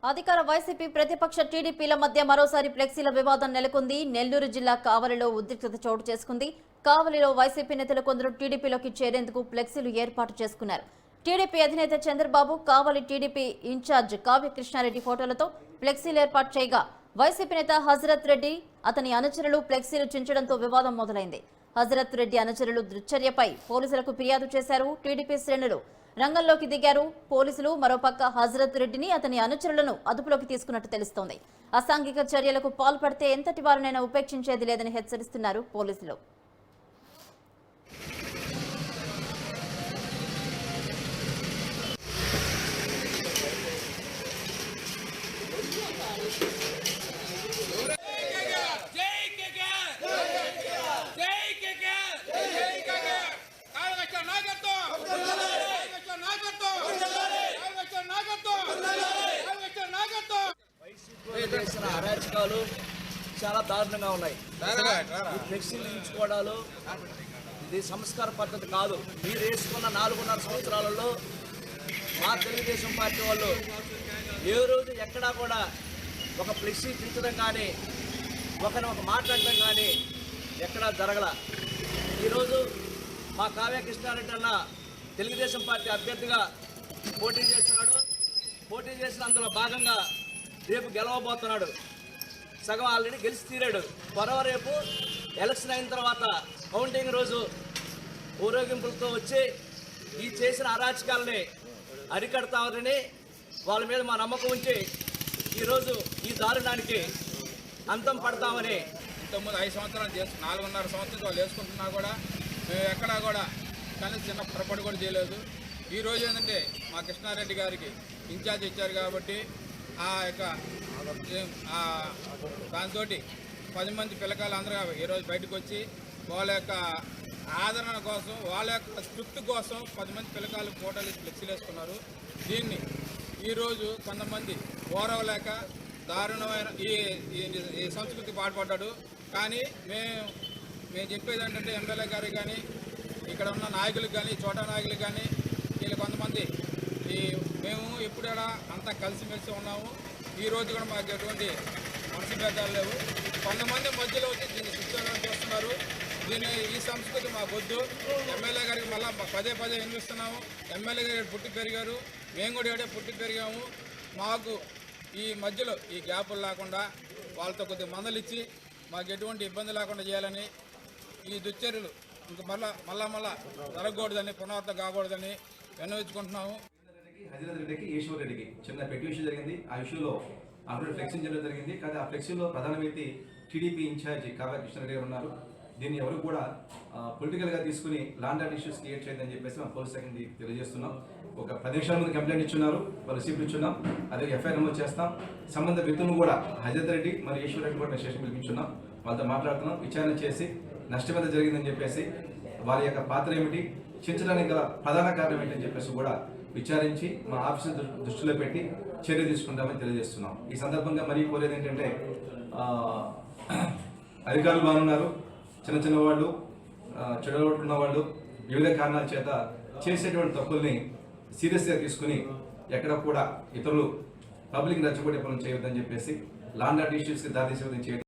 అధికార వైసీపీ ప్రతిపక్ష టీడీపీల మధ్య మరోసారి ఫ్లెక్సీల వివాదం నెలకొంది. నెల్లూరు జిల్లా కావలిలో ఉద్రిక్తత చోటు చేసుకుంది. కావలిలో వైసీపీ నేతలు కొందరు టీడీపీలోకి చేరేందుకు ఫ్లెక్సీలు ఏర్పాటు చేసుకున్నారు. టీడీపీ అధినేత చంద్రబాబు, కావలి టీడీపీ ఇన్ఛార్జ్ కావ్య కృష్ణారెడ్డి ఫోటోలతో ఫ్లెక్సీలు ఏర్పాటు చేయగా వైసీపీ నేత హజరత్ రెడ్డి, అతని అనుచరులు ఫ్లెక్సీలు చించడంతో వివాదం మొదలైంది. హజరత్ రెడ్డి అనుచరులు దుశ్చర్యపై పోలీసులకు ఫిర్యాదు చేశారు. టీడీపీ శ్రేణులు రంగంలోకి దిగారు. పోలీసులు మరోపక్క హజరత్ రెడ్డిని, అతని అనుచరులను అదుపులోకి తీసుకున్నట్టు తెలుస్తోంది. అసాంఘిక చర్యలకు పాల్పడితే ఎంతటి వారినైనా ఉపేక్షించేది లేదని హెచ్చరిస్తున్నారు పోలీసులు. చేసిన అరాచకాలు చాలా దారుణంగా ఉన్నాయి. ఈ ఫ్లెక్సీలు ఇచ్చుకోవడాలు ఇది సంస్కార పద్ధతి కాదు. మీరు వేసుకున్న 4.5 సంవత్సరాలలో మా తెలుగుదేశం పార్టీ వాళ్ళు ఏ రోజు ఎక్కడా కూడా ఒక ఫ్లెక్సీ చించడం కానీ ఒక మాట్లాడటం కానీ ఎక్కడా జరగల. ఈరోజు మా కావ్య కృష్ణారెడ్డి అన్న తెలుగుదేశం పార్టీ అభ్యర్థిగా పోటీ చేస్తున్నాడు. పోటీ చేసిన అందులో భాగంగా రేపు గెలవబోతున్నాడు. సగం ఆల్రెడీ గెలిచి తీరాడు. రేపు ఎలక్షన్ అయిన తర్వాత కౌంటింగ్ రోజు ఊరేగింపులతో వచ్చి ఈ చేసిన అరాచకాలని అరికడతామని వాళ్ళ మీద మా నమ్మకం ఉంచి ఈరోజు ఈ దారుణానికి అంతం పడతామని. ఇంతకుముందు 5 సంవత్సరాలు 4.5 సంవత్సరాలు వాళ్ళు వేసుకుంటున్నా కూడా మేము ఎక్కడా కూడా కానీ చిన్న పొరపాటు కూడా చేయలేదు. ఈరోజు ఏంటంటే మా కృష్ణారెడ్డి గారికి ఇన్ఛార్జ్ ఇచ్చారు కాబట్టి ఆ యొక్క దాంతో 10 మంది పిల్లకాయలు అందరూ ఈరోజు బయటకు వచ్చి వాళ్ళ యొక్క ఆదరణ కోసం, వాళ్ళ యొక్క స్క్రిప్ట్ కోసం 10 మంది పిల్లకాయలు ఫోటోలు ఫ్లెక్సీలు వేసుకున్నారు. దీన్ని ఈరోజు కొంతమంది ఓరవలేక దారుణమైన ఈ సంస్కృతి పాటుపడ్డాడు. కానీ మేము చెప్పేది ఏంటంటే ఎమ్మెల్యే గారికి కానీ ఇక్కడ ఉన్న నాయకులకు కానీ చోటా నాయకులకు కానీ వీళ్ళు కొంతమంది మేము ఎప్పుడు అంతా కలిసిమెలిసి ఉన్నాము. ఈ రోజు కూడా మాకు ఎటువంటి మనసు భేదాలు లేవు. కొంతమంది మధ్యలో వచ్చి దీన్ని శిక్షణ చేస్తున్నారు. ఈ సంస్కృతి మా వద్దు. ఎమ్మెల్యే గారికి మళ్ళీ పదే వినిపిస్తున్నాము. ఎమ్మెల్యే గారు పుట్టి పెరిగారు, మేము కూడా ఏడే పుట్టి పెరిగాము. మాకు ఈ మధ్యలో ఈ గ్యాపులు లేకుండా వాళ్ళతో కొద్దిగా మందలు ఇచ్చి మాకు ఎటువంటి ఇబ్బంది లేకుండా చేయాలని, ఈ దుశ్చర్యలు ఇంక మళ్ళా జరగకూడదని, పునరావృతం కాకూడదని విన్నవించుకుంటున్నాము. హజరత్ రెడ్డికి, ఈశ్వర్ రెడ్డికి చిన్న పెట్టి జరిగింది. ఆ విషయంలో ఆల్రెడీ ఫ్లెక్సింగ్ చేయడం జరిగింది. కానీ ఆ ఫ్లెక్సీలో ప్రధాన వ్యక్తి టీడీపీ ఇన్ఛార్జి కావ్య కృష్ణారెడ్డి గారు ఉన్నారు. దీన్ని ఎవరు కూడా పొలిటికల్గా తీసుకుని లాండ్ ఆర్డర్ ఇష్యూస్ క్రియేట్ చేయదని చెప్పేసి మా పోలీస్ శాఖకి తెలియజేస్తున్నాం. ఒక 10 నిమిషాల ముందు కంప్లైంట్ ఇచ్చున్నారు, వాళ్ళు రిసీప్ట్ ఇచ్చున్నాం. అదే ఎఫ్ఐఆర్ నమోదు చేస్తాం. సంబంధ వ్యక్తులను కూడా హజరత్ రెడ్డి మరియు ఈశ్వర్ రెడ్డి కూడా స్టేషన్ పిలిపించున్నాం. వాళ్ళతో మాట్లాడుతున్నాం. విచారణ చేసి నష్టం ఎంత జరిగిందని చెప్పేసి, వారి యొక్క పాత్ర ఏమిటి, చించడానికి గల ప్రధాన కారణం ఏంటని చెప్పేసి కూడా విచారించి మా ఆఫీసు దృష్టిలో పెట్టి చర్య తీసుకుంటామని తెలియజేస్తున్నాం. ఈ సందర్భంగా మరీ కోరేది ఏంటంటే, అధికారులు బాగున్నారు, చిన్న వాళ్ళు, చెడగొట్టుకున్న వాళ్ళు వివిధ కారణాల చేత చేసేటువంటి తప్పుల్ని సీరియస్గా తీసుకుని ఎక్కడ కూడా ఇతరులు పబ్లిక్ రెచ్చగొట్టే పనులు చేయొద్దని చెప్పేసి, లాండ్ ఆర్డర్ ఇష్యూస్కి దారితీసే విధంగా చేయడం.